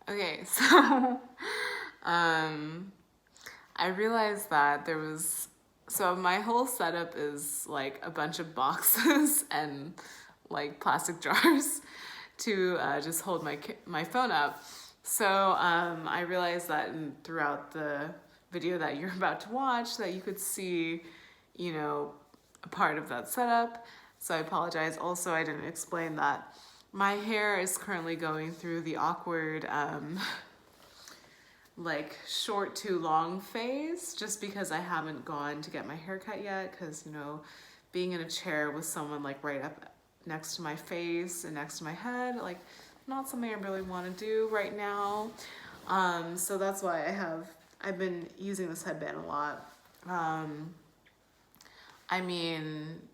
Okay, so I realized that so my whole setup is like a bunch of boxes and like plastic jars to just hold my phone up. So I realized that throughout the video that you're about to watch that you could see, a part of that setup. So I apologize. Also, I didn't explain that my hair is currently going through the awkward like short to long phase just because I haven't gone to get my hair cut yet because being in a chair with someone like right up next to my face and next to my head, like not something I really want to do right now. So that's why I've been using this headband a lot.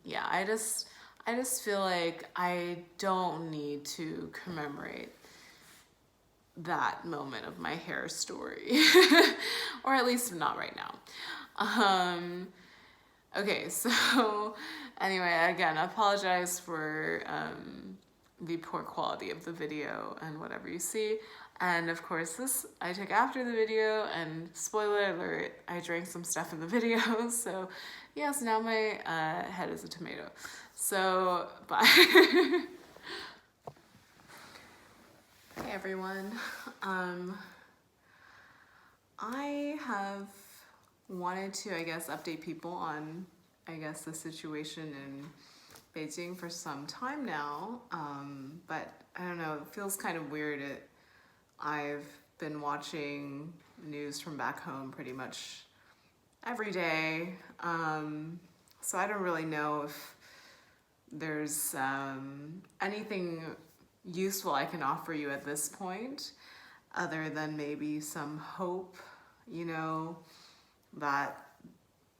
Yeah, I just feel like I don't need to commemorate that moment of my hair story, or at least not right now. Okay, so anyway, again, I apologize for the poor quality of the video and whatever you see. And of course, this I took after the video, and spoiler alert, I drank some stuff in the video. So yes, now my head is a tomato. So bye. Hey everyone. I have wanted to, I guess, update people on, I guess, the situation in Beijing for some time now. But I don't know, it feels kind of weird. I've been watching news from back home pretty much every day. So I don't really know if there's anything useful I can offer you at this point, other than maybe some hope, that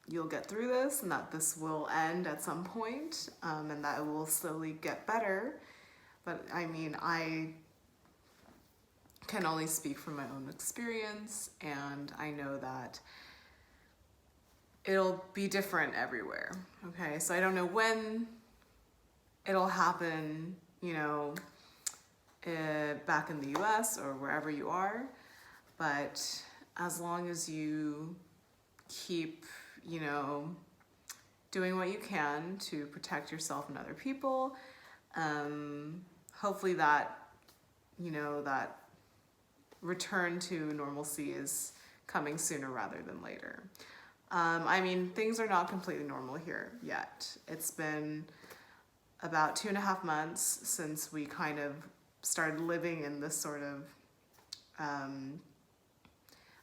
you'll get through this and that this will end at some point, and that it will slowly get better. But I can only speak from my own experience, and I know that it'll be different everywhere. Okay, so I don't know when it'll happen, back in the US or wherever you are, but as long as you keep, doing what you can to protect yourself and other people, hopefully that, that return to normalcy is coming sooner rather than later. Things are not completely normal here yet. It's been about 2.5 months since we kind of started living in this sort of,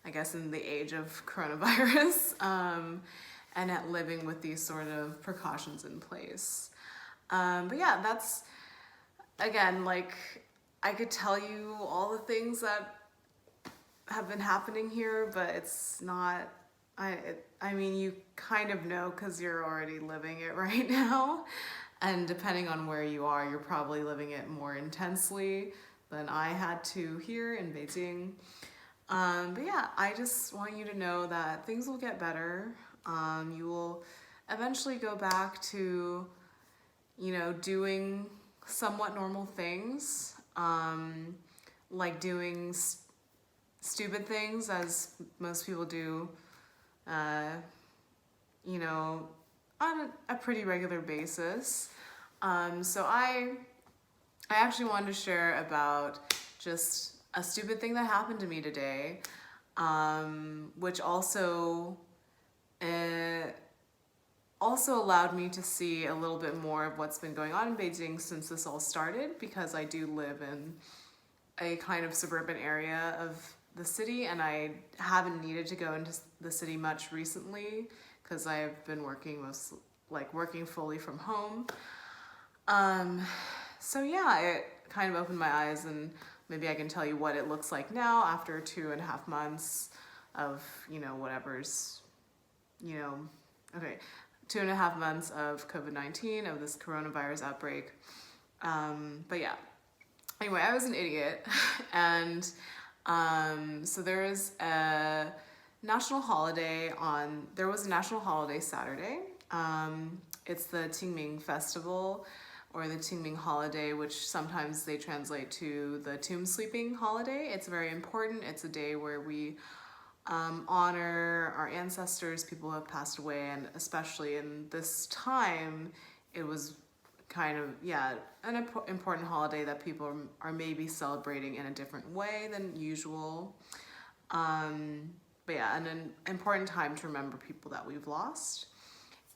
I guess, in the age of coronavirus, and at living with these sort of precautions in place. But yeah, that's, again, like, I could tell you all the things that have been happening here, but it's not, you kind of know because you're already living it right now. And depending on where you are, you're probably living it more intensely than I had to here in Beijing. But yeah, I just want you to know that things will get better. You will eventually go back to, doing somewhat normal things, like doing stupid things as most people do, on a pretty regular basis. So I actually wanted to share about just a stupid thing that happened to me today, which also allowed me to see a little bit more of what's been going on in Beijing since this all started, because I do live in a kind of suburban area of the city, and I haven't needed to go into the city much recently because I've been working working fully from home. So yeah, it kind of opened my eyes, and maybe I can tell you what it looks like now after 2.5 months of, whatever's, okay, 2.5 months of COVID-19, of this coronavirus outbreak. But yeah, anyway, I was an idiot, and so there was a national holiday Saturday. It's the Qingming festival, or the Qingming holiday, which sometimes they translate to the tomb sweeping holiday. It's very important. It's a day where we honor our ancestors, people who have passed away, and especially in this time, it was kind of, yeah, an important holiday that people are maybe celebrating in a different way than usual. But yeah, an important time to remember people that we've lost.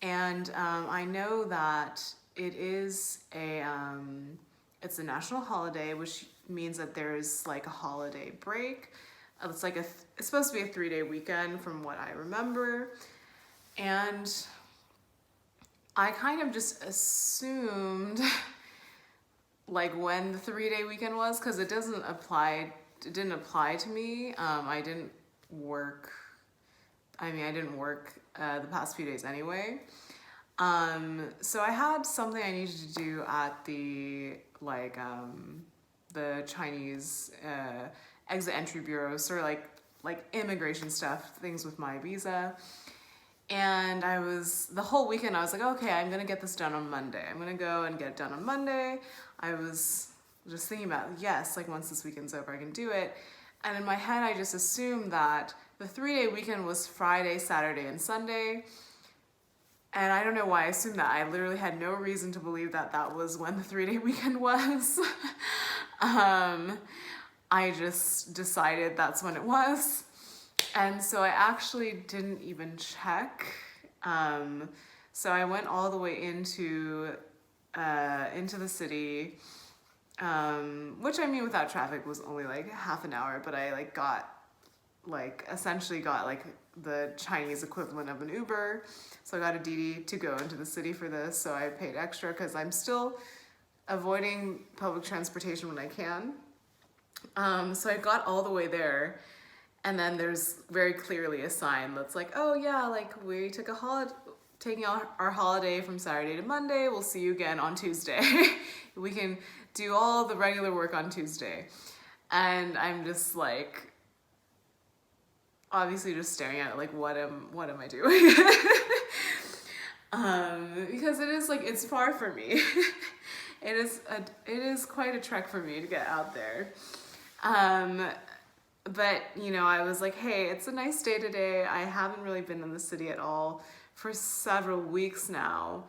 And I know that it is it's a national holiday, which means that there's like a holiday break. It's like it's supposed to be a 3-day weekend from what I remember. And I kind of just assumed like when the 3-day weekend was, because it didn't apply to me. I didn't work the past few days anyway. So I had something I needed to do at the Chinese exit entry bureau, sort of like immigration stuff, things with my visa. And the whole weekend I was like, okay, I'm gonna get this done on Monday. I'm gonna go and get it done on Monday. I was just thinking about, yes, like once this weekend's over, I can do it. And in my head, I just assumed that the 3-day weekend was Friday, Saturday, and Sunday. And I don't know why I assumed that. I literally had no reason to believe that that was when the 3-day weekend was. I just decided that's when it was. And so I actually didn't even check. So I went all the way into the city, which I mean without traffic was only like half an hour, but I essentially got like the Chinese equivalent of an Uber. So I got a Didi to go into the city for this. So I paid extra because I'm still avoiding public transportation when I can. So I got all the way there, and then there's very clearly a sign that's like, oh yeah, like we took taking our holiday from Saturday to Monday. We'll see you again on Tuesday. We can do all the regular work on Tuesday. And I'm just like, obviously just staring at it like, what am I doing? Because it is like, it's far for me. It is quite a trek for me to get out there. But you know, I was like, hey, it's a nice day today. I haven't really been in the city at all for several weeks now.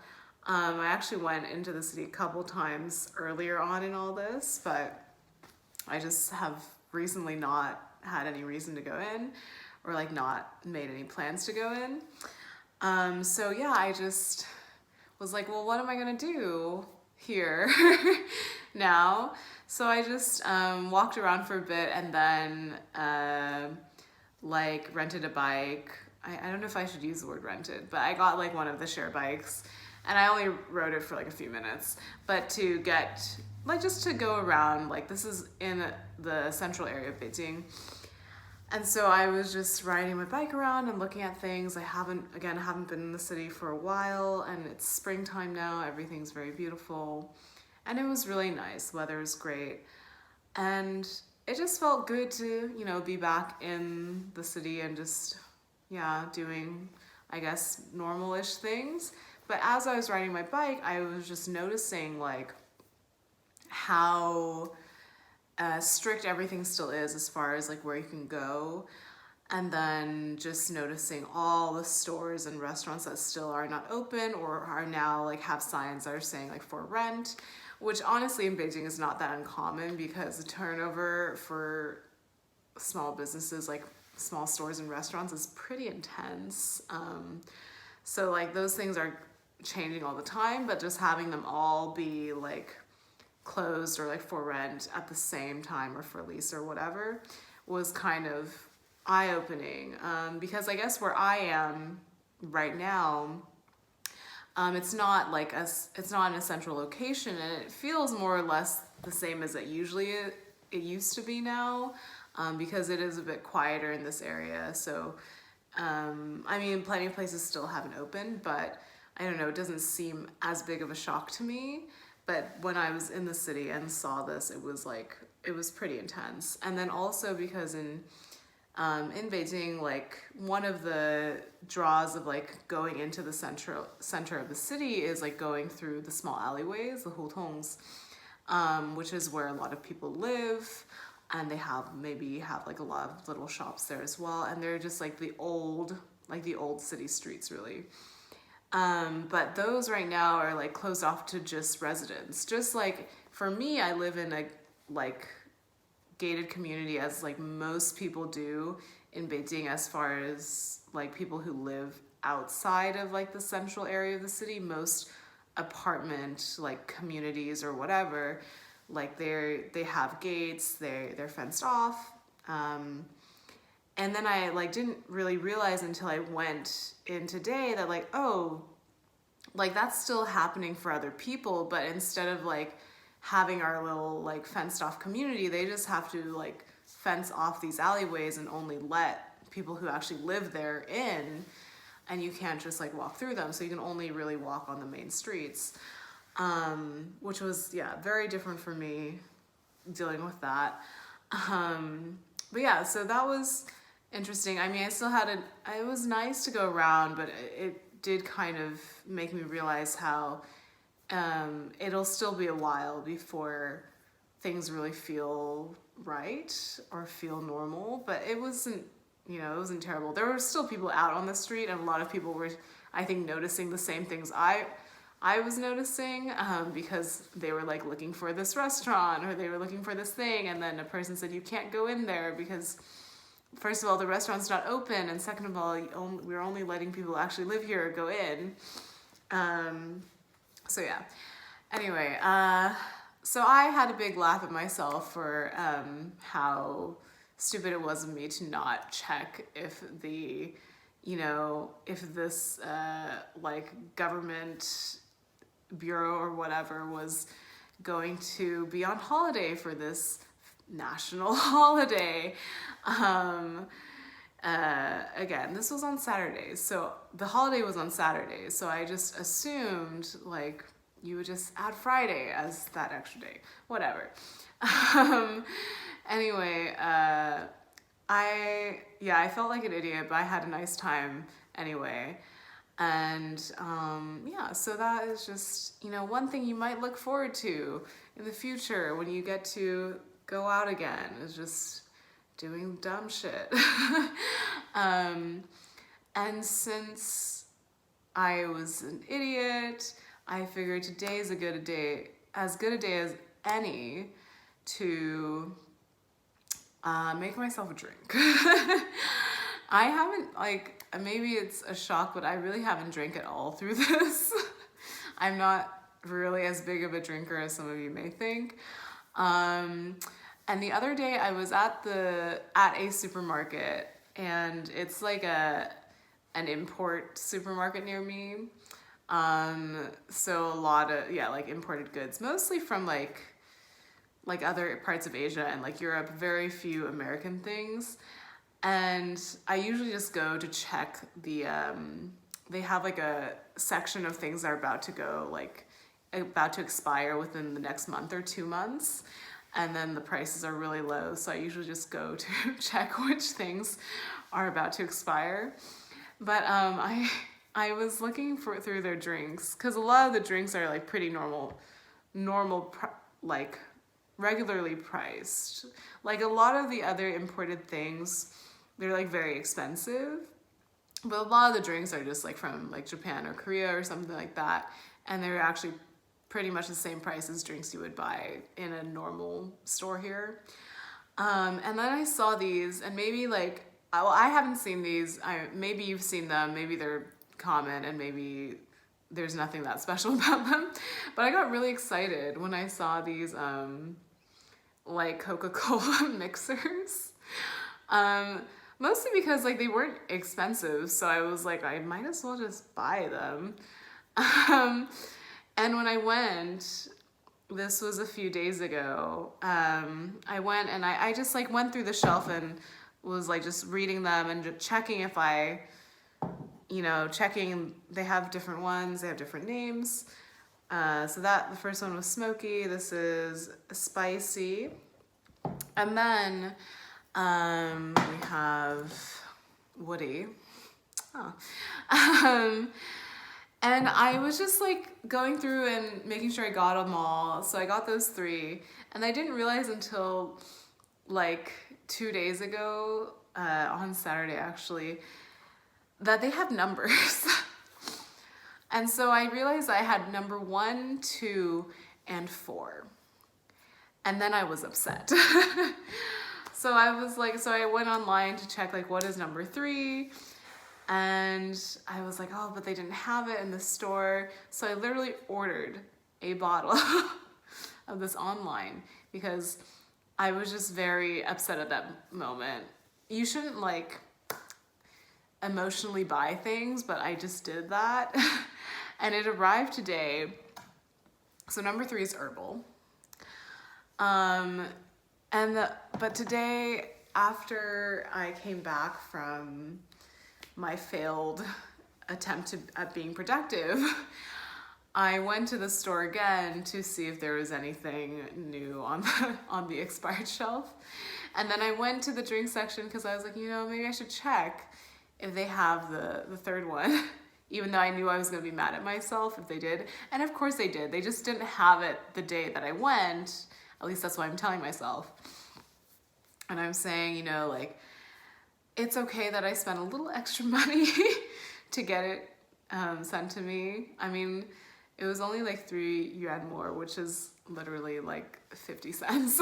I actually went into the city a couple times earlier on in all this, but I just have recently not had any reason to go in, or like not made any plans to go in. So yeah, I just was like, well, what am I gonna do here now? So I just walked around for a bit, and then like rented a bike. I don't know if I should use the word rented, but I got like one of the share bikes, and I only rode it for like a few minutes, but to get like just to go around, like this is in the central area of Beijing. And so I was just riding my bike around and looking at things. I haven't been in the city for a while, and it's springtime now. Everything's very beautiful. And it was really nice. Weather was great. And it just felt good to, you know, be back in the city and just, yeah, doing, I guess, normal-ish things. But as I was riding my bike, I was just noticing like how strict everything still is as far as like where you can go. And then just noticing all the stores and restaurants that still are not open or are now like have signs that are saying like for rent, which honestly in Beijing is not that uncommon because the turnover for small businesses like small stores and restaurants is pretty intense. So like those things are changing all the time, but just having them all be like closed or like for rent at the same time or for lease or whatever was kind of eye-opening, because I guess where I am right now, it's not in a central location, and it feels more or less the same as it used to be now, because it is a bit quieter in this area. So I mean, plenty of places still haven't opened, but I don't know, it doesn't seem as big of a shock to me. But when I was in the city and saw this, it was pretty intense. And then also because in In Beijing, like one of the draws of like going into the center of the city is like going through the small alleyways, the hutongs, which is where a lot of people live, and they maybe have like a lot of little shops there as well, and they're just like the old city streets really. But those right now are like closed off to just residents. Just like for me, I live in a like gated community, as like most people do in Beijing, as far as like people who live outside of like the central area of the city. Most apartment like communities or whatever, like they have gates, they're fenced off. And then I like didn't really realize until I went in today that like, oh, like that's still happening for other people, but instead of like having our little like fenced off community, they just have to like fence off these alleyways and only let people who actually live there in, and you can't just like walk through them, so you can only really walk on the main streets, which was very different for me dealing with that. But yeah, so that was interesting. I mean, I still had it was nice to go around, but it did kind of make me realize how it'll still be a while before things really feel right or feel normal. But it wasn't terrible. There were still people out on the street, and a lot of people were, I think, noticing the same things I was noticing, because they were like looking for this restaurant, or they were looking for this thing, and then a person said you can't go in there because first of all the restaurant's not open, and second of all we're only letting people who actually live here go in. So yeah. Anyway, so I had a big laugh at myself for how stupid it was of me to not check if if this like government bureau or whatever was going to be on holiday for this national holiday. Again, this was on Saturdays, so the holiday was on Saturdays, so I just assumed like you would just add Friday as that extra day, whatever. Anyway, I felt like an idiot, but I had a nice time anyway. And so that is just, one thing you might look forward to in the future when you get to go out again, is just doing dumb shit. And since I was an idiot, I figured today is as good a day as any to make myself a drink. I haven't, maybe it's a shock, but I really haven't drank at all through this. I'm not really as big of a drinker as some of you may think. And the other day I was at a supermarket, and it's like an import supermarket near me. So a lot of, imported goods, mostly from like other parts of Asia and like Europe, very few American things. And I usually just go to check they have like a section of things that are about to expire within the next month or 2 months. And then the prices are really low. So I usually just go to check which things are about to expire. But I was looking through their drinks, because a lot of the drinks are like pretty normal, like regularly priced. Like a lot of the other imported things, they're like very expensive, but a lot of the drinks are just like from like Japan or Korea or something like that, and they're actually pretty much the same price as drinks you would buy in a normal store here. And then I saw these, and maybe I haven't seen these. Maybe you've seen them. Maybe they're common, and maybe there's nothing that special about them. But I got really excited when I saw these like Coca-Cola mixers. Mostly because like they weren't expensive, so I was like, I might as well just buy them. And when I went, this was a few days ago, I went and I just like went through the shelf and was like just reading them and just checking if they have different ones, they have different names. So the first one was smoky, this is spicy. And then We have Woody. Oh. And I was just like going through and making sure I got them all. So I got those 3, and I didn't realize until like 2 days ago, on Saturday actually, that they have numbers. And so I realized I had number 1, 2, and 4. And then I was upset. So I went online to check like what is number 3. And I was like, oh, but they didn't have it in the store. So I literally ordered a bottle of this online because I was just very upset at that moment. You shouldn't like emotionally buy things, but I just did that. And it arrived today. So number 3 is herbal. But today, after I came back from my failed attempt at being productive, I went to the store again to see if there was anything new on the expired shelf. And then I went to the drink section because I was like, maybe I should check if they have the 3rd one, even though I knew I was going to be mad at myself if they did. And of course they did. They just didn't have it the day that I went. At least that's what I'm telling myself. And I'm saying, like, it's okay that I spent a little extra money to get it sent to me. I mean, it was only like 3 yuan more, which is literally like 50 cents,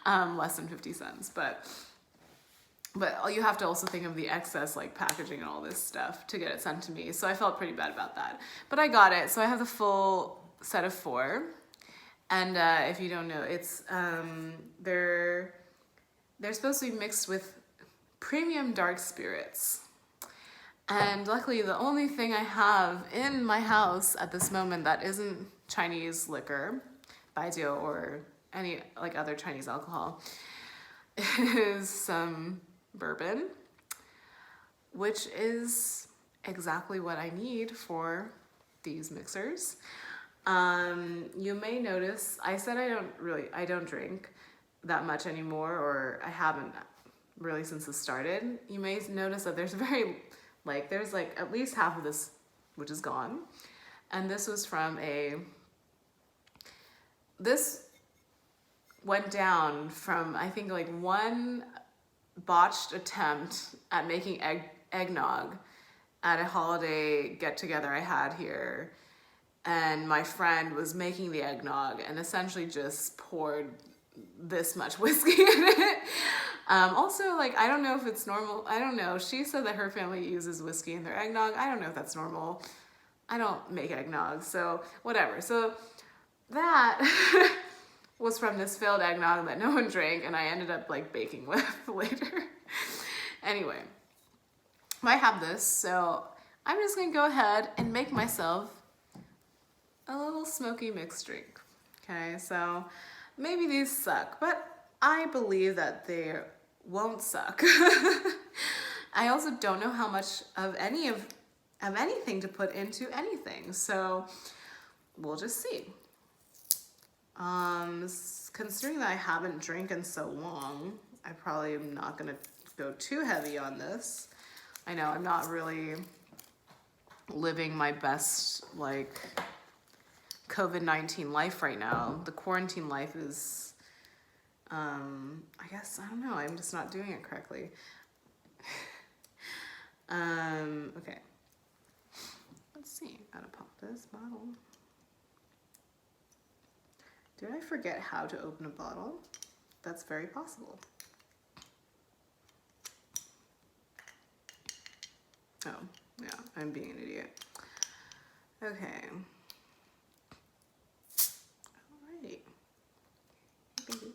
less than 50 cents. But you have to also think of the excess like packaging and all this stuff to get it sent to me. So I felt pretty bad about that. But I got it. So I have the full set of 4. And if you don't know, it's they're supposed to be mixed with premium dark spirits. And luckily the only thing I have in my house at this moment that isn't Chinese liquor, baijiu, or any like other Chinese alcohol is some bourbon, which is exactly what I need for these mixers. You may notice I said I don't drink that much anymore, or I haven't really since it started. You may notice that there's there's at least half of this which is gone. And this was from this went down from, I think, like one botched attempt at making eggnog at a holiday get-together I had here. And my friend was making the eggnog and essentially just poured this much whiskey in it. Also, like, I don't know if it's normal. I don't know. She said that her family uses whiskey in their eggnog. I don't know if that's normal. I don't make eggnog, so whatever. So that was from this failed eggnog that no one drank, and I ended up like baking with later. Anyway, I have this, so I'm just gonna go ahead and make myself a little smoky mixed drink. Okay, so maybe these suck, but I believe that they won't suck. I also don't know how much of anything to put into anything, so we'll just see. Considering that I haven't drank in so long, I probably am not gonna go too heavy on this. I know I'm not really living my best like COVID-19 life right now. The quarantine life is, I guess, I don't know, I'm just not doing it correctly. Okay. Let's see, gotta pop this bottle. Did I forget how to open a bottle? That's very possible. Oh, yeah, I'm being an idiot. Okay. Alrighty. Baby.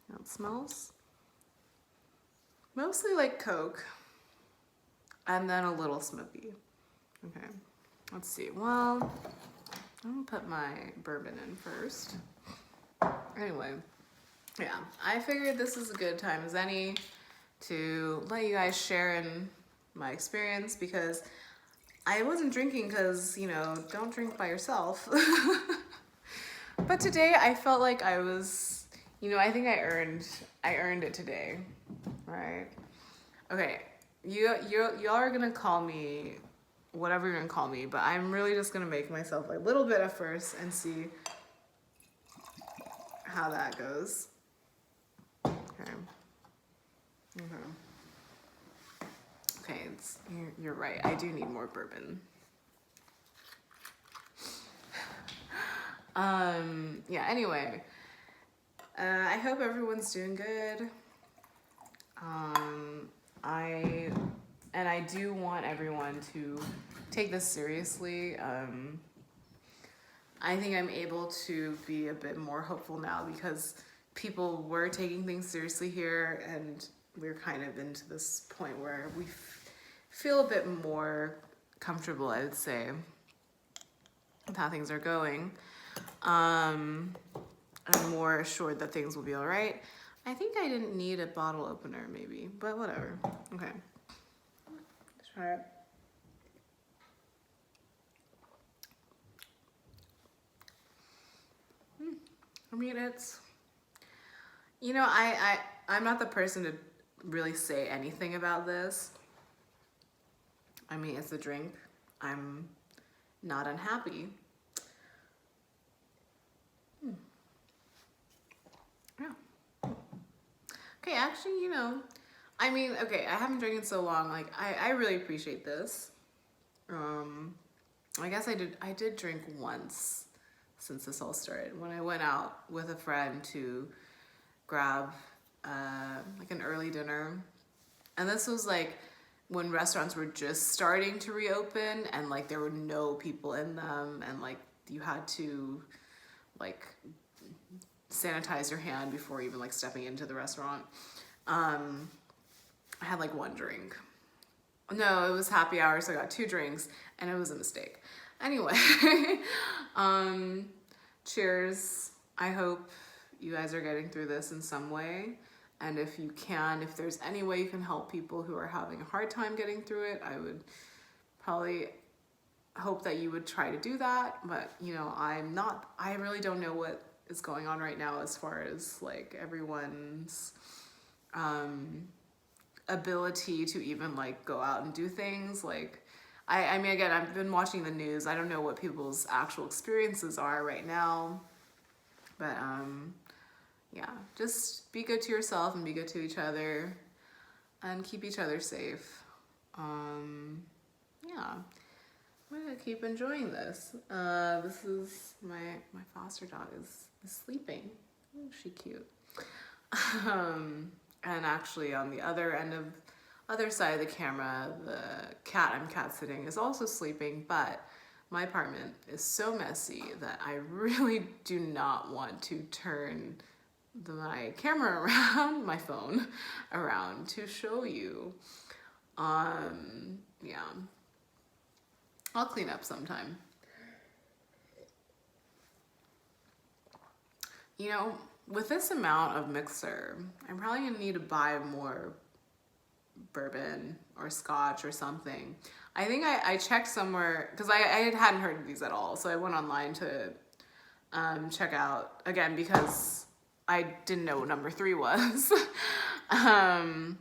That smells mostly like Coke, and then a little smoky. Okay, let's see. Well, I'm gonna put my bourbon in first. Anyway, yeah, I figured this is a good time as any to let you guys share in my experience, because I wasn't drinking because, you know, don't drink by yourself. But today I felt like I was You know, I think I earned it today, right? Okay, y'all are gonna call me whatever you're gonna call me, but I'm really just gonna make myself a little bit at first and see how that goes. Okay. Okay, you're right. I do need more bourbon. Yeah, anyway. I hope everyone's doing good. I do want everyone to take this seriously. I think I'm able to be a bit more hopeful now because people were taking things seriously here, and we're kind of into this point where we feel a bit more comfortable, I would say, with how things are going. I'm more assured that things will be all right. I think I didn't need a bottle opener maybe, but whatever. Okay. Let's try it. I mean, it's, you know, I'm not the person to really say anything about this. I mean, it's a drink. I'm not unhappy. Yeah. Okay, actually, you know, I mean, okay, I haven't drank in so long. Like, I really appreciate this. I guess I did drink once since this all started. When I went out with a friend to grab like an early dinner. And this was like when restaurants were just starting to reopen and like there were no people in them and like you had to like sanitize your hand before even like stepping into the restaurant. I had like one drink. No, it was happy hour, so I got 2 drinks and it was a mistake. Anyway, cheers. I hope you guys are getting through this in some way. And if you can, if there's any way you can help people who are having a hard time getting through it, I would probably hope that you would try to do that. But, you know, I really don't know what is going on right now as far as like everyone's ability to even like go out and do things. Like, I mean, again, I've been watching the news. I don't know what people's actual experiences are right now. But, yeah, just be good to yourself and be good to each other and keep each other safe. Yeah, I'm gonna keep enjoying this. This is my foster dog is sleeping. Oh, she cute. And actually on the other side of the camera, the cat I'm cat sitting is also sleeping, but my apartment is so messy that I really do not want to turn my camera around, my phone around to show you. Yeah. I'll clean up sometime. You know, with this amount of mixer, I'm probably gonna need to buy more bourbon or scotch or something. I think I checked somewhere, because I hadn't heard of these at all, so I went online to check out, again, because I didn't know what number 3 was. I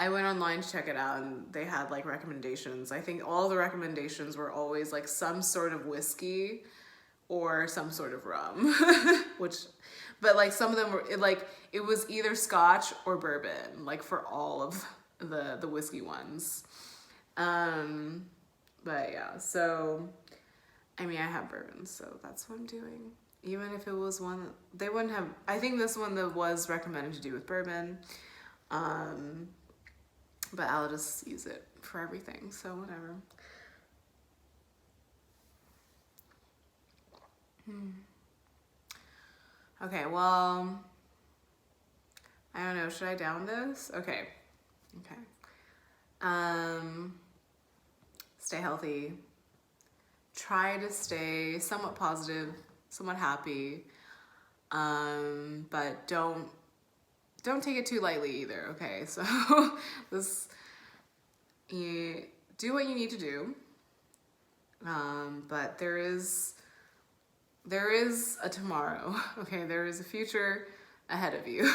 went online to check it out and they had like recommendations. I think all the recommendations were always like some sort of whiskey or some sort of rum, but like some of them were it was either scotch or bourbon, like for all of the whiskey ones. But yeah, so I mean, I have bourbon, so that's what I'm doing. Even if it was one, they wouldn't have, I think this one that was recommended to do with bourbon. But I'll just use it for everything, so whatever. Okay, well, I don't know, should I down this? Okay. Stay healthy. Try to stay somewhat positive, somewhat happy, but don't take it too lightly either, okay? So you do what you need to do, but there is there is a tomorrow, okay? There is a future ahead of you.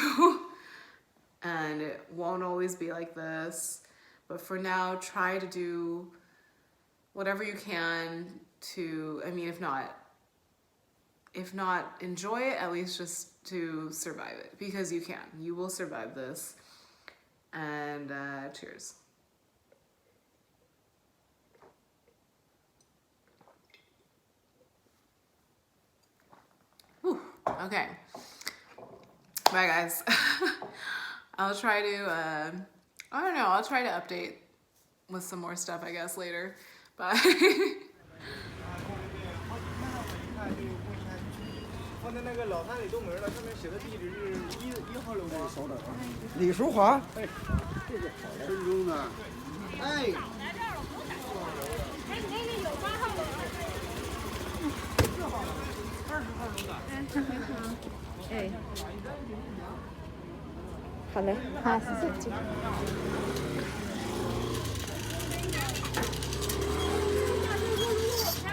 And it won't always be like this. But for now, try to do whatever you can to, I mean, if not enjoy it, at least just to survive it, because you can. You will survive this. And cheers. Whew. Okay. Bye, guys. I'll try to, I don't know, I'll try to update with some more stuff, I guess, later. Bye. 放在那个老汉里东门了，上面写的地址是1号楼吗？稍等啊。李淑华，哎，这个好分钟呢。哎。哎，那里有8号楼。4号楼，20号楼的。哎，好嘞，好，谢谢。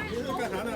你在干啥呢？